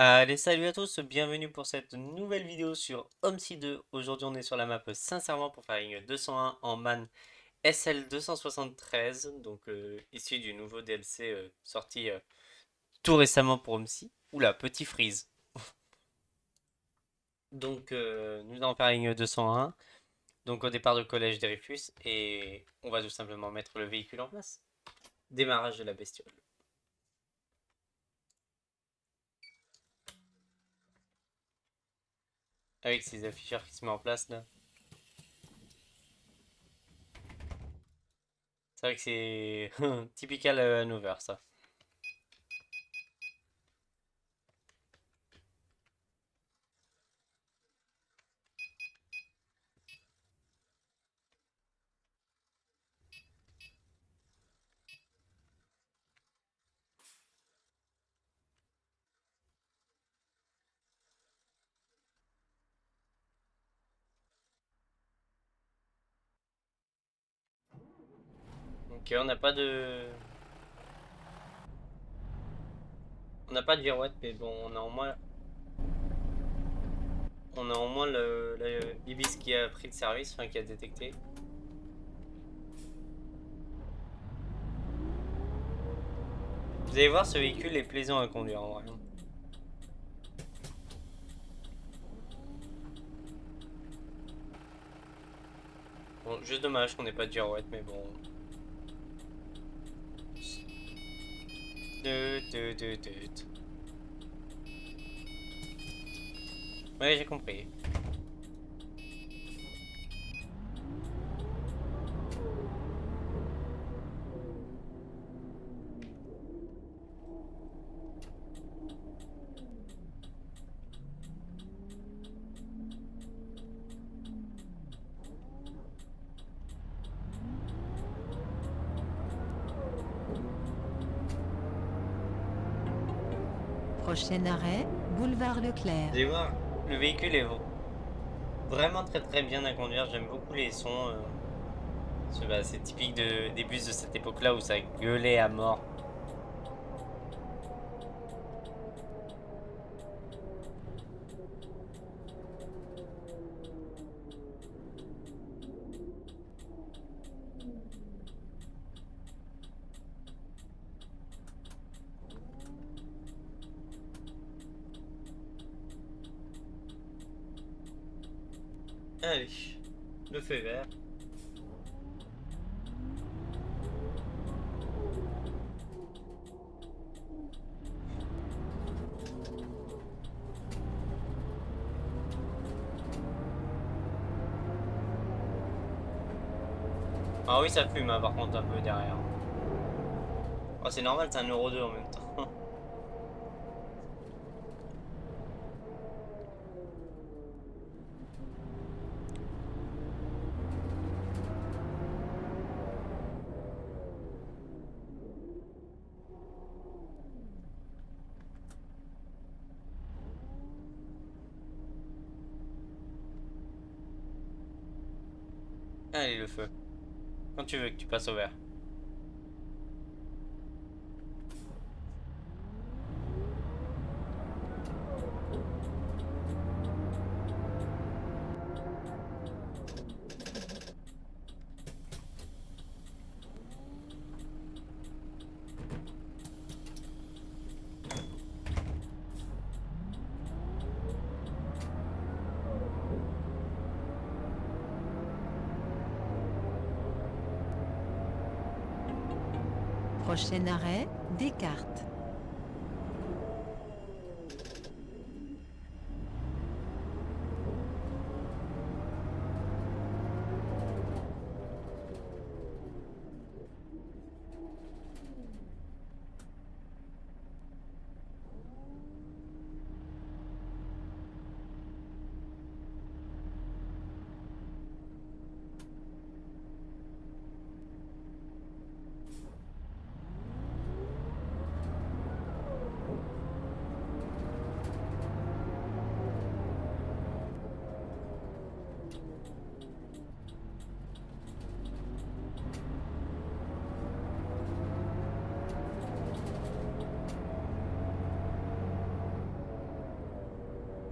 Allez, salut à tous, bienvenue pour cette nouvelle vidéo sur OMSI 2. Aujourd'hui, on est sur la map Sincèrement pour faire une 201 en man SL 273, donc issu du nouveau DLC sorti tout récemment pour OMSI. Oula, petit freeze. Donc, nous allons faire une 201, donc au départ de collège des Dreyfus, et on va tout simplement mettre le véhicule en place. Démarrage de la bestiole. Avec ces afficheurs qui se mettent en place là. C'est vrai que c'est typical Hanover ça. Ok, on n'a pas de girouette, mais bon, on a au moins l'ibis qui a pris le service, enfin qui a détecté. Vous allez voir, ce véhicule est plaisant à conduire en vrai. Bon, juste dommage qu'on n'ait pas de girouette, mais bon. Tut. Ouais, j'ai compris. Prochain arrêt, boulevard Leclerc. Vous allez voir, le véhicule est vraiment très bien à conduire. J'aime beaucoup les sons. Bah, c'est typique des bus de cette époque-là où ça gueulait à mort. Allez, le feu vert. Ah oui, ça fume hein, par contre un peu derrière. Oh, c'est normal, c'est un euro 2 en même temps. Allez, le feu. Quand tu veux que tu passes au vert. Prochain arrêt, Descartes.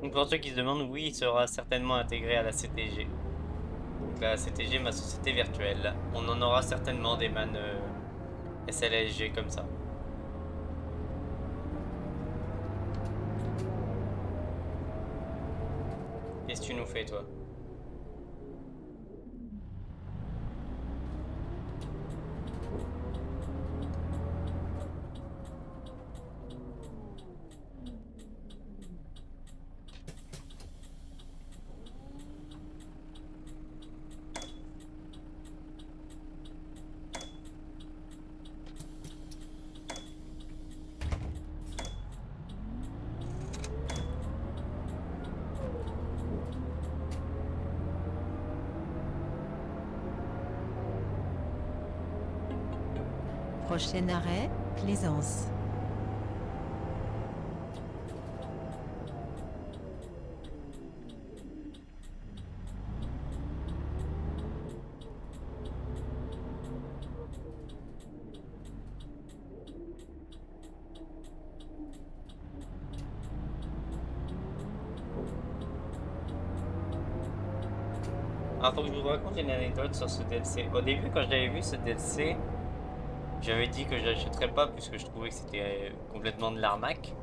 Donc pour ceux qui se demandent, oui, il sera certainement intégré à la CTG. Donc la CTG, ma société virtuelle. On en aura certainement des man SLSG comme ça. Qu'est-ce que tu nous fais, toi? Prochain arrêt, Plaisance. Alors, faut que je vous raconte une anecdote sur ce DLC. Au début, quand j'avais vu ce DLC, j'avais dit que je l'achèterais pas puisque je trouvais que c'était complètement de l'arnaque.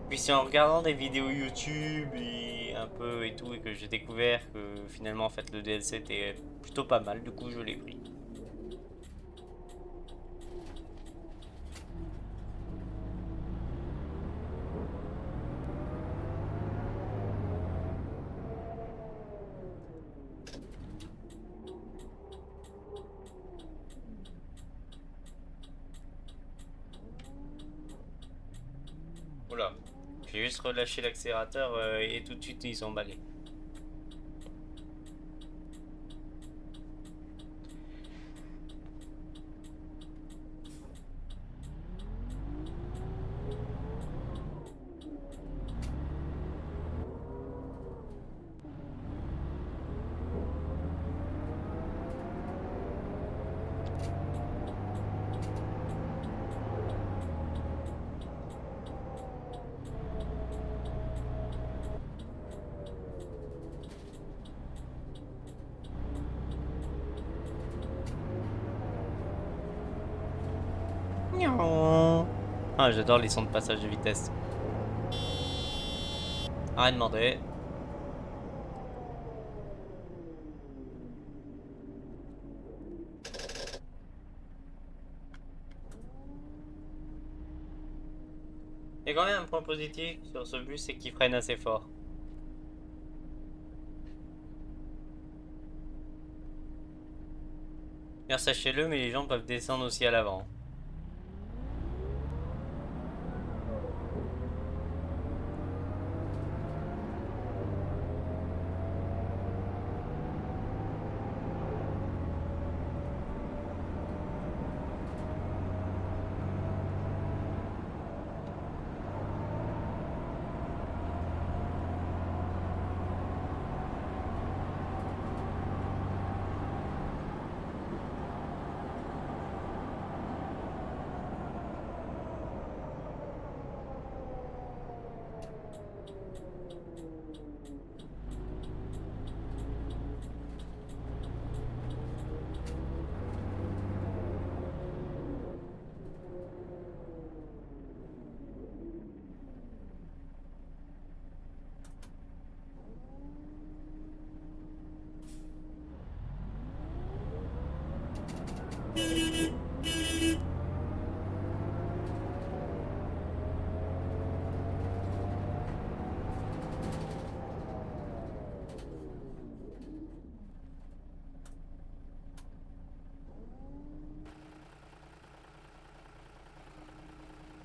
Puis c'est en regardant des vidéos YouTube et un peu et tout et que j'ai découvert que finalement en fait le DLC était plutôt pas mal, du coup je l'ai pris. Oula, j'ai juste relâché l'accélérateur et tout de suite ils sont emballés. Ah, j'adore les sons de passage de vitesse. Rien demandé. Il y a quand même un point positif sur ce bus, c'est qu'il freine assez fort. Bien sachez-le, mais les gens peuvent descendre aussi à l'avant.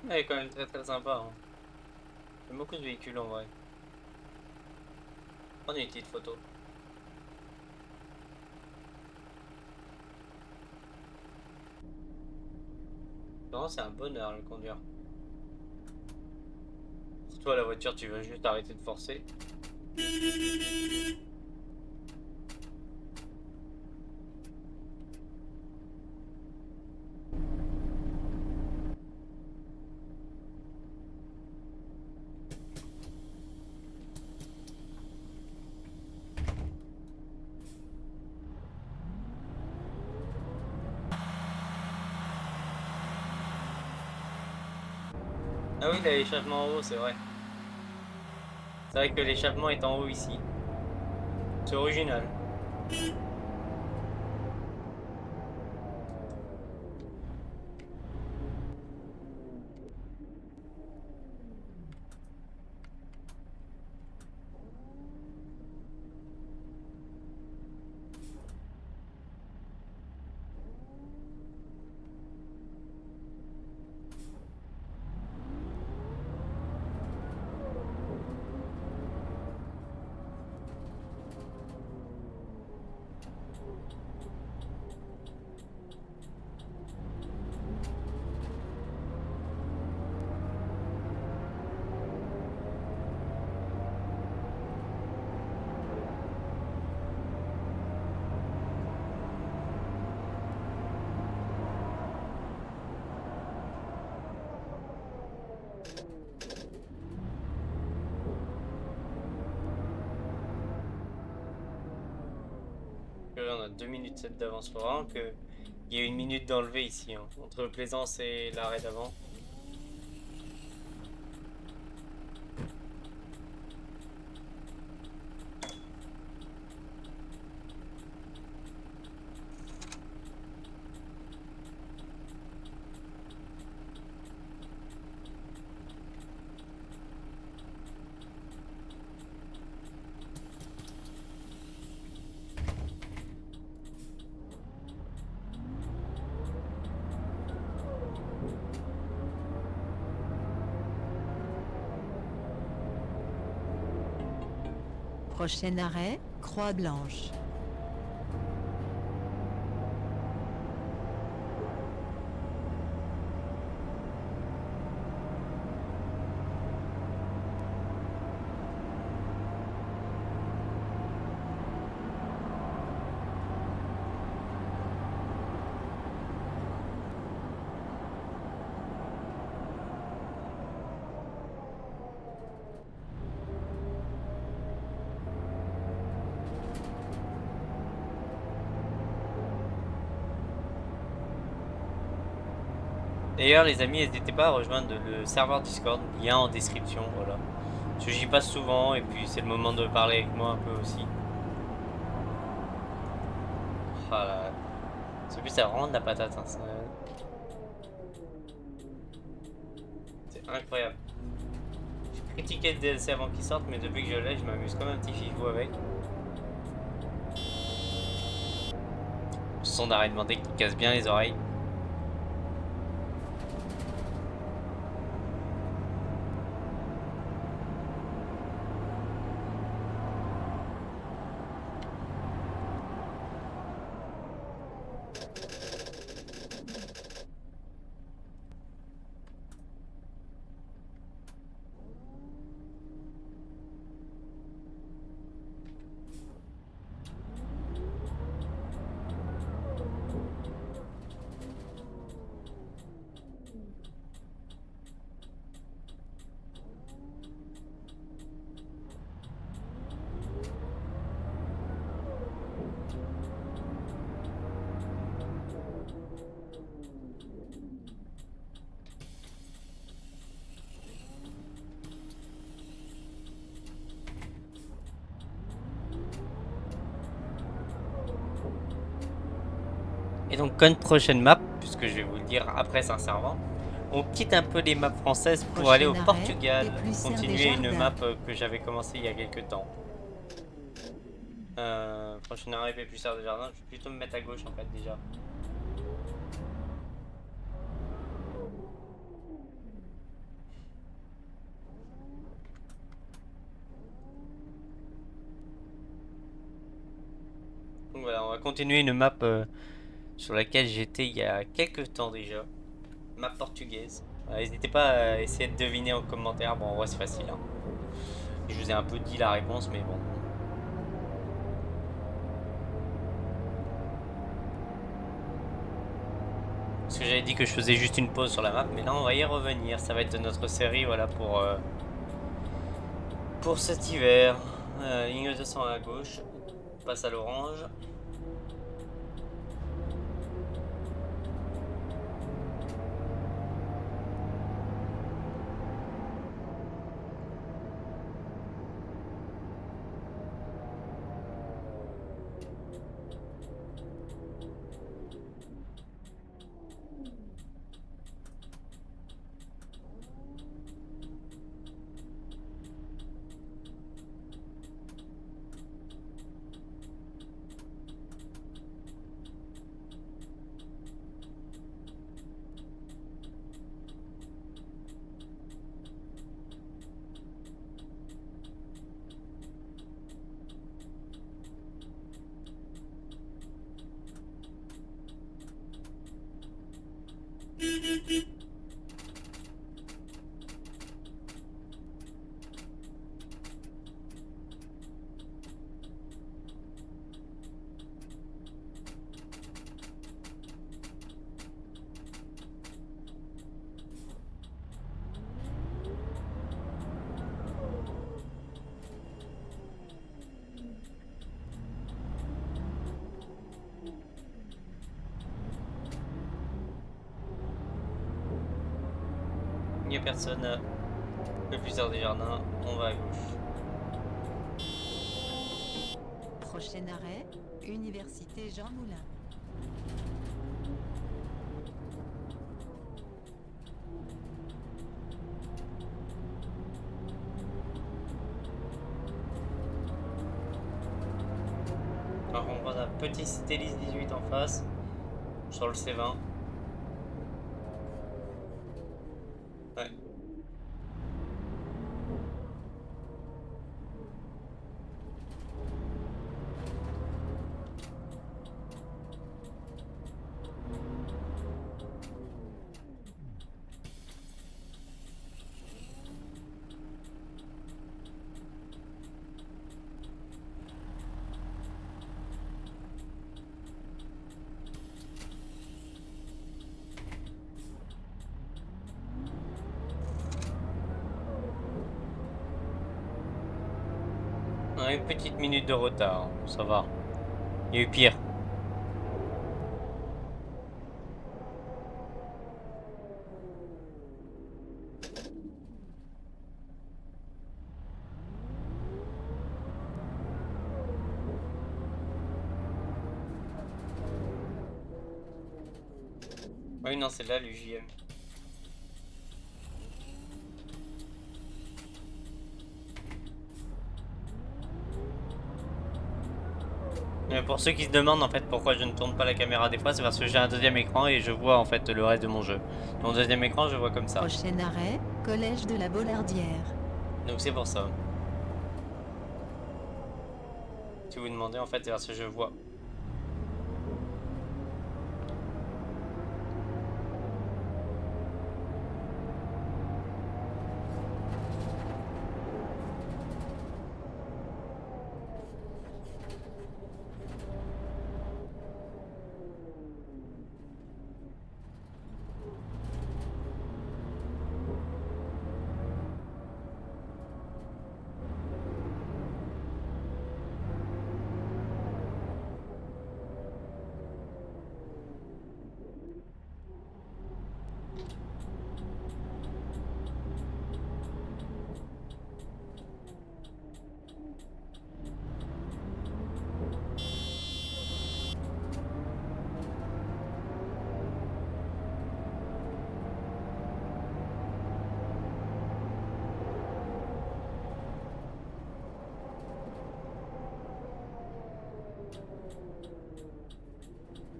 Elle est quand même très très sympa, hein. J'aime beaucoup ce véhicule en vrai. Prendre une petite photo. Vraiment, c'est un bonheur le conduire. Toi, la voiture, tu veux juste arrêter de forcer. Ah oui, il a l'échappement en haut, c'est vrai. C'est vrai que l'échappement est en haut ici. C'est original. On a 2 minutes 7 d'avance. Faut vraiment que il y a une minute d'enlever ici, hein, entre Plaisance et l'arrêt d'avant. Prochain arrêt, Croix Blanche. D'ailleurs, les amis, n'hésitez pas à rejoindre le serveur Discord, lien en description, voilà. Parce que j'y passe souvent et puis c'est le moment de parler avec moi un peu aussi. Ah là, ce but ça rend de la patate, hein, c'est incroyable. J'ai critiqué le DLC avant qu'il sorte, mais depuis que je l'ai, je m'amuse comme un petit fifou avec. Son d'arrêt demandé qui casse bien les oreilles. Et donc, comme prochaine map, puisque je vais vous le dire après sincèrement, on quitte un peu les maps françaises pour aller au Prochain arrêt, Portugal, Éplussin des continuer une Jardins. map que j'avais commencé il y a quelques temps. Prochain arrêt, Péplussard des Jardins, je vais plutôt me mettre à gauche en fait déjà. Donc voilà, on va continuer une map sur laquelle j'étais il y a quelques temps déjà. Map portugaise. N'hésitez pas à essayer de deviner en commentaire. Bon, en vrai, c'est facile, hein. Je vous ai un peu dit la réponse, mais bon. Parce que j'avais dit que je faisais juste une pause sur la map, mais là, on va y revenir. Ça va être notre série, voilà, pour cet hiver. Ligne 200 à gauche. On passe à l'orange. Il n'y a personne. Le plus tard des jardins, on va à gauche. Prochain arrêt, Université Jean Moulin. Alors on prend un petit Citélis 18 en face, sur le C20. Ouais. On a une petite minute de retard, ça va. Il y a eu pire. Oui, non, c'est là l'UJM. Pour ceux qui se demandent en fait pourquoi je ne tourne pas la caméra des fois, c'est parce que j'ai un deuxième écran et je vois en fait le reste de mon jeu. Mon deuxième écran, je vois comme ça. Prochain arrêt, Collège de la Bollardière. Donc c'est pour ça. Si vous demandez en fait, c'est parce que je vois.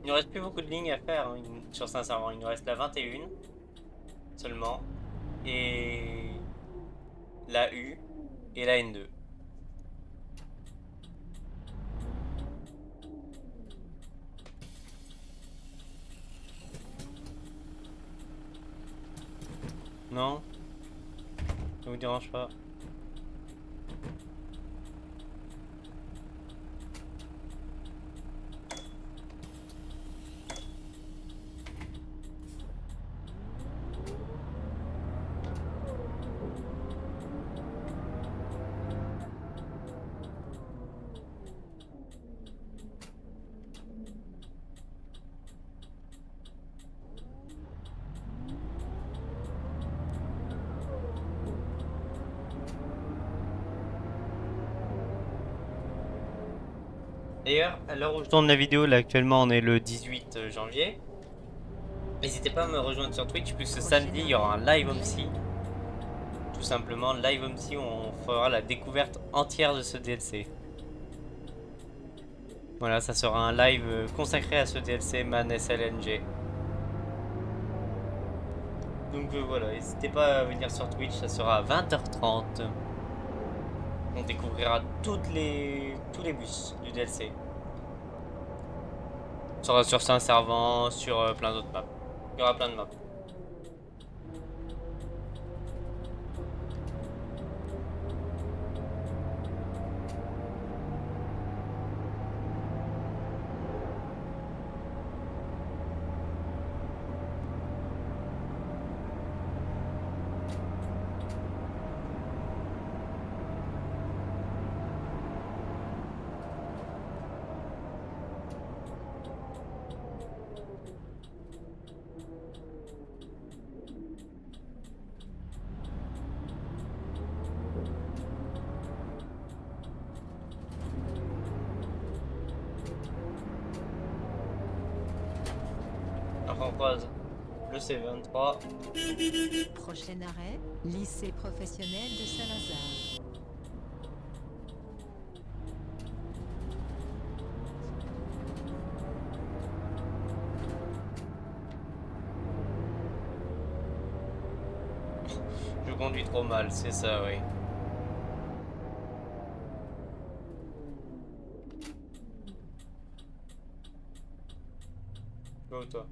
Il ne reste plus beaucoup de lignes à faire hein, sur Saint-Servant. Il nous reste la 21 seulement. Et la U et la N2. Non? Ça vous dérange pas? D'ailleurs, à l'heure où je tourne la vidéo, là actuellement on est le 18 janvier. N'hésitez pas à me rejoindre sur Twitch puisque samedi il y aura un live OMSI. Tout simplement, live OMSI où on fera la découverte entière de ce DLC. Voilà, ça sera un live consacré à ce DLC Man SLNG. Donc voilà, n'hésitez pas à venir sur Twitch, ça sera à 20h30. On découvrira tous les bus du DLC. Ça sera sur Saint-Servant, sur plein d'autres maps. Il y aura plein de maps. On croise le C23. Prochain arrêt, lycée professionnel de Saint-Lazare. Je conduis trop mal, c'est ça, oui. Go, toi.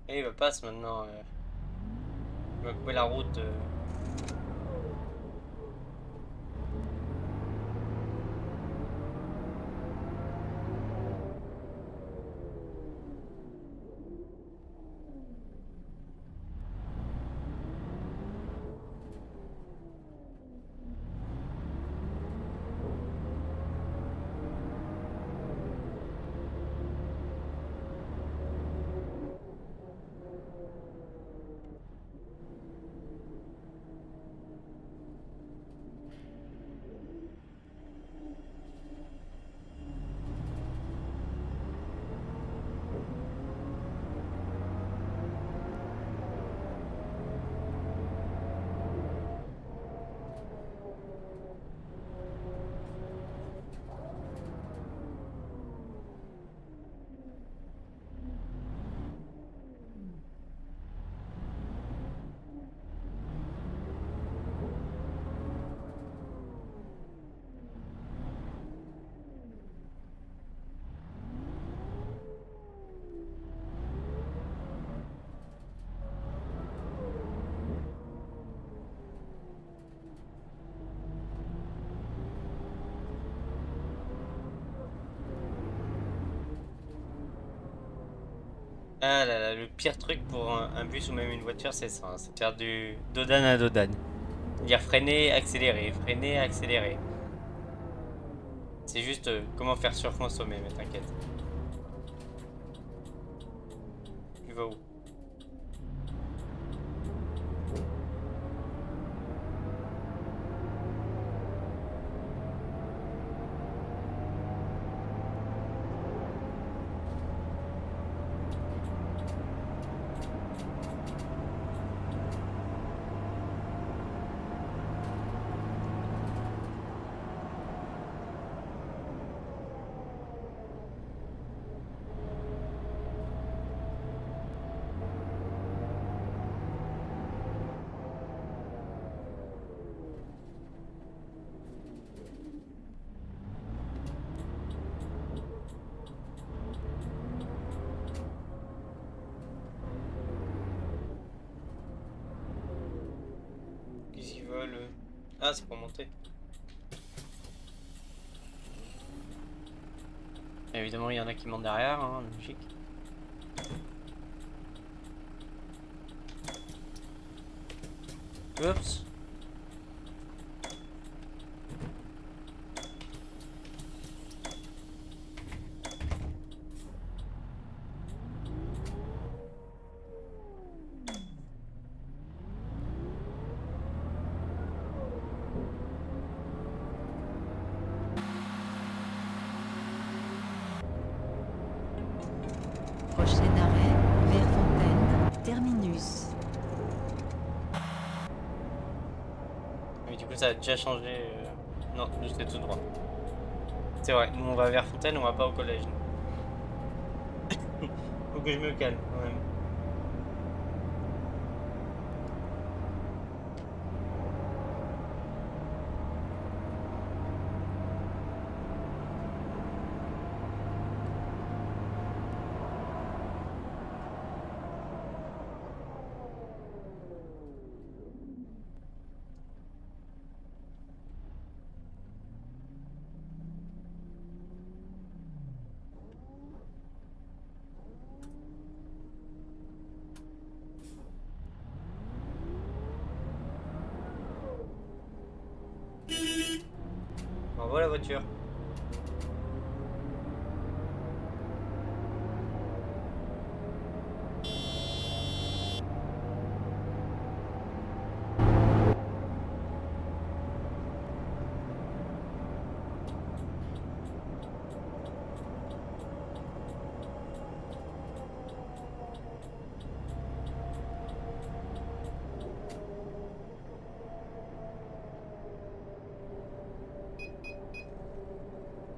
Et il me passe maintenant. Il va couper la route. Ah là là, le pire truc pour un bus ou même une voiture, c'est ça, hein, c'est de faire du dodan à dodan. Dire freiner, accélérer, freiner, accélérer. C'est juste comment faire surconsommer, mais t'inquiète. Tu vas où? Qu'est-ce qu'ils veulent? Ah, c'est pour monter. Évidemment, il y en a qui montent derrière, hein, logique. Oups. Prochain arrêt, Verfontaine, terminus. que ça a déjà changé. Non, j'étais tout droit. C'est vrai, nous on va vers Fontaine, on va pas au collège. Faut que je me calme quand même. Bravo la voiture.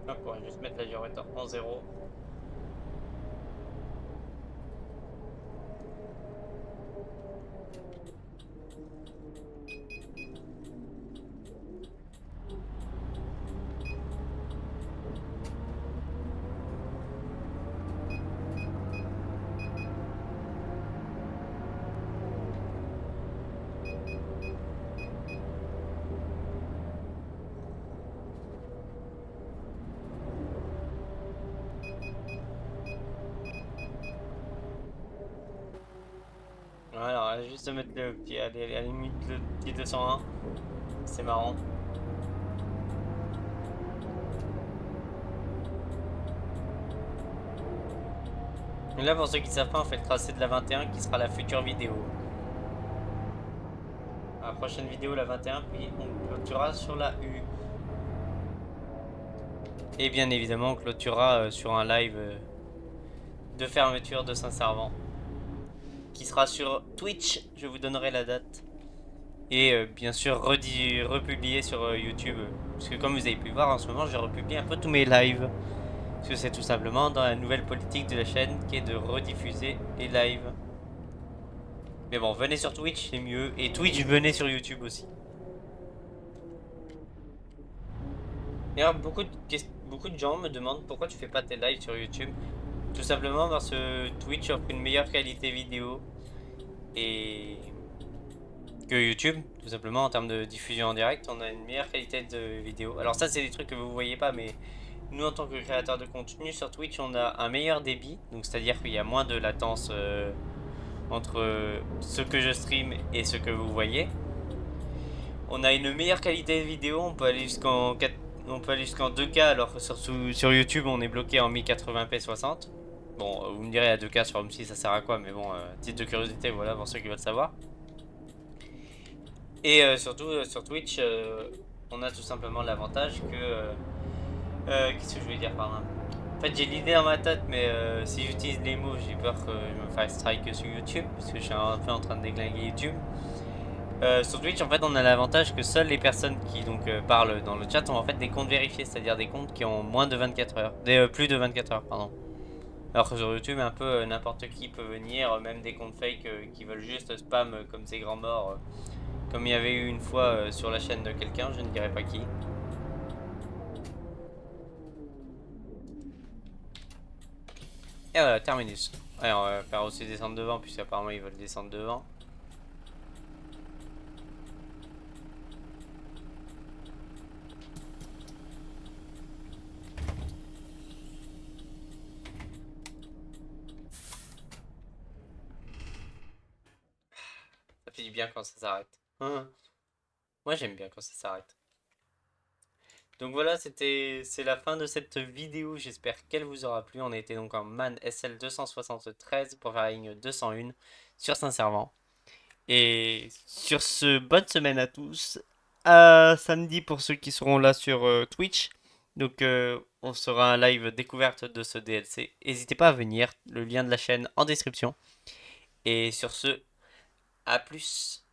Hop, on va juste mettre la girouette en zéro. Voilà, on va juste mettre le petit, à la limite le petit 201. C'est marrant. Et là, pour ceux qui savent pas, on fait le tracé de la 21 qui sera la future vidéo. La prochaine vidéo, la 21, puis on clôturera sur la U. Et bien évidemment, on clôturera sur un live de fermeture de Saint-Servant qui sera sur Twitch. Je vous donnerai la date. Et bien sûr, republié sur YouTube. Parce que comme vous avez pu voir en ce moment, je republie un peu tous mes lives. Parce que c'est tout simplement dans la nouvelle politique de la chaîne qui est de rediffuser les lives. Mais bon, venez sur Twitch, c'est mieux. Et Twitch, venez sur YouTube aussi. Et alors, beaucoup de gens me demandent pourquoi tu fais pas tes lives sur YouTube. Tout simplement parce que Twitch offre une meilleure qualité vidéo et que YouTube, tout simplement en termes de diffusion en direct, on a une meilleure qualité de vidéo. Alors ça, c'est des trucs que vous voyez pas, mais nous, en tant que créateurs de contenu sur Twitch, on a un meilleur débit, donc c'est-à-dire qu'il y a moins de latence entre ce que je stream et ce que vous voyez. On a une meilleure qualité de vidéo, on peut aller jusqu'en 2K, alors que sur YouTube, on est bloqué en 1080p 60. Bon, vous me direz à 2K sur M6, ça sert à quoi, mais bon, titre de curiosité, voilà, pour ceux qui veulent savoir. Et surtout, sur Twitch, on a tout simplement l'avantage que... qu'est-ce que je voulais dire par là? En fait, j'ai l'idée dans ma tête, mais si j'utilise les mots, j'ai peur que je me fasse strike sur YouTube, parce que je suis un peu en train de déglinguer YouTube. Sur Twitch, en fait, on a l'avantage que seules les personnes qui parlent dans le chat ont en fait des comptes vérifiés, c'est-à-dire des comptes qui ont moins de 24 heures, plus de 24 heures, pardon. Alors que sur YouTube, un peu n'importe qui peut venir, même des comptes fake qui veulent juste spam comme ces grands morts, comme il y avait eu une fois sur la chaîne de quelqu'un, je ne dirais pas qui. Et voilà, terminus. Ouais, on va faire aussi descendre devant, puisqu'apparemment ils veulent descendre devant. Ça fait du bien quand ça s'arrête. Moi j'aime bien quand ça s'arrête. Donc voilà, c'est la fin de cette vidéo. J'espère qu'elle vous aura plu. On a été donc en MAN SL 273 pour faire la ligne 201 sur Saint-Servant. Et sur ce, bonne semaine à tous. À samedi pour ceux qui seront là sur Twitch. Donc on sera un live découverte de ce DLC. N'hésitez pas à venir. Le lien de la chaîne en description. Et sur ce, à plus.